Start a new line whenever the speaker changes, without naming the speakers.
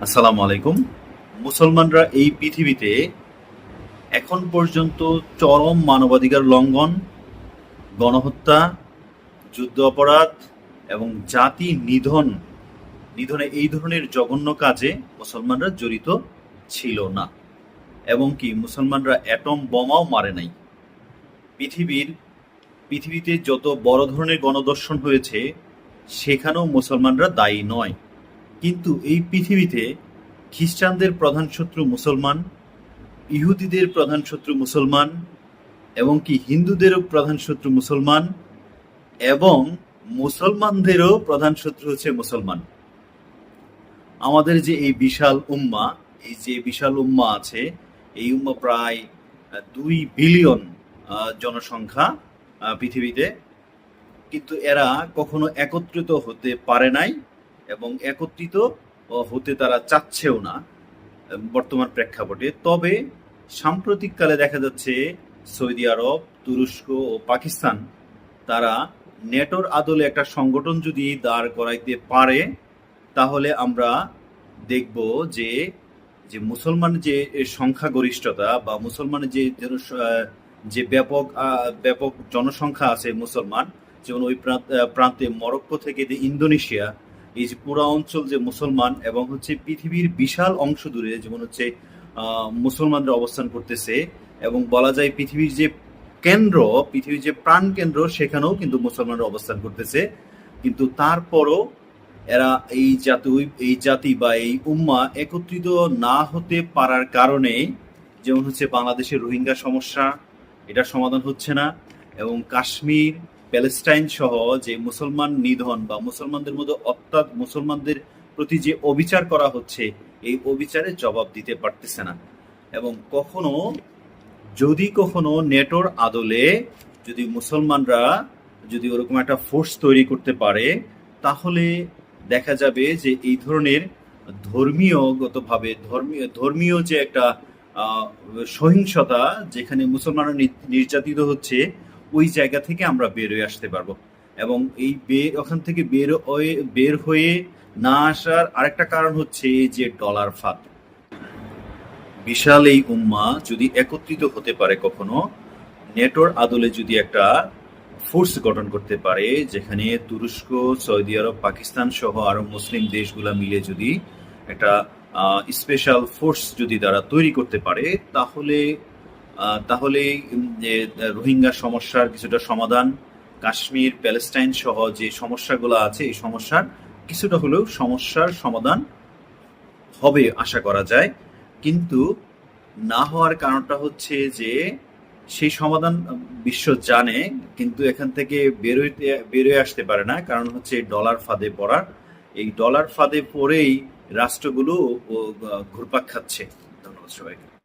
আসসালামু আলাইকুম। মুসলমানরা এই পৃথিবীতে এখন পর্যন্ত চরম মানবাধিকার লঙ্ঘন, গণহত্যা, যুদ্ধ অপরাধ এবং জাতি নিধনে এই ধরনের জঘন্য কাজে মুসলমানরা জড়িত ছিল না। এবং কি মুসলমানরা অ্যাটম বোমাও মারে নাই। পৃথিবীর পৃথিবীতে যত বড় ধরনের গণধর্ষণ হয়েছে সেখানেও মুসলমানরা দায়ী নয়। কিন্তু এই পৃথিবীতে খ্রিস্টানদের প্রধান শত্রু মুসলমান, ইহুদিদের প্রধান শত্রু মুসলমান, এবং কি হিন্দুদেরও প্রধান শত্রু মুসলমান, এবং মুসলমানদেরও প্রধান শত্রু হচ্ছে মুসলমান। আমাদের যে এই বিশাল উম্মা, এই যে বিশাল উম্মা আছে, এই উম্মা প্রায় 2 বিলিয়ন জনসংখ্যা পৃথিবীতে। কিন্তু এরা কখনো একত্রিত হতে পারে নাই এবং একত্রিত হতে তারা চাচ্ছেও না বর্তমান প্রেক্ষাপটে। তবে সাম্প্রতিককালে দেখা যাচ্ছে সৌদি আরব, তুরস্ক ও পাকিস্তান তারা নেটোর আদলে একটা সংগঠন যদি দাঁড় করাইতে পারে, তাহলে আমরা দেখব যে যে মুসলমানের যে সংখ্যাগরিষ্ঠতা বা মুসলমানের যে ব্যাপক জনসংখ্যা আছে মুসলমান, যেমন ওই প্রান্তে মরক্কো থেকে যে ইন্দোনেশিয়া, এই যে পুরা অঞ্চল যে মুসলমান, এবং হচ্ছে পৃথিবীর বিশাল অংশ দূরে যেমন হচ্ছে মুসলমানরা অবস্থান করতেছে, এবং বলা যায় পৃথিবীর যে প্রাণ কেন্দ্র সেখানেও কিন্তু মুসলমানরা অবস্থান করতেছে। কিন্তু তারপরও এরা এই জাতি বা এই উম্মা একত্রিত না হতে পারার কারণে, যেমন হচ্ছে বাংলাদেশের রোহিঙ্গা সমস্যা, এটার সমাধান হচ্ছে না, এবং কাশ্মীর, প্যালেস্টাইন সহ যে মুসলমান নিধন বা মুসলমানদের মধ্যে মুসলমানদের প্রতি যে অবিচার করা হচ্ছে, এই অবিচারে জবাব দিতে পারতেছে না। এবং কখনো নেটোর আদলে যদি মুসলমানরা যদি ওরকম একটা ফোর্স তৈরি করতে পারে, তাহলে দেখা যাবে যে এই ধরনের ধর্মীয় যে একটা সহিংসতা, যেখানে মুসলমানরা নির্যাতিত হচ্ছে, ওই জায়গা থেকে আমরা বের হয়ে আসতে পারবো। এবং ওখান থেকে বের হয়ে না আসার আরেকটা কারণ হচ্ছে যে ডলার ফাঁদ। বিশাল এই উম্মা যদি একত্রিত হতে পারে, কখনো নেটোর আদলে যদি একটা ফোর্স গঠন করতে পারে, যেখানে তুরস্ক, সৌদি আরব, পাকিস্তান সহ আরো মুসলিম দেশগুলা মিলে যদি একটা স্পেশাল ফোর্স যদি তারা তৈরি করতে পারে, তাহলে যে রোহিঙ্গা সমস্যার কিছুটা সমাধান, কাশ্মীর, প্যালেস্টাইন সহ যে সমস্যাগুলো আছে, এই সমস্যার কিছুটা হলেও সমাধান হবে আশা করা যায়। কিন্তু না হওয়ার কারণটা হচ্ছে যে সেই সমাধান বিশ্ব জানে, কিন্তু এখান থেকে বেরোয় আসতে পারে না। কারণ হচ্ছে ডলার ফাঁদে পড়া। এই ডলার ফাঁদে পড়েই রাষ্ট্রগুলো ঘুরপাক খাচ্ছে। ধন্যবাদ সবাইকে।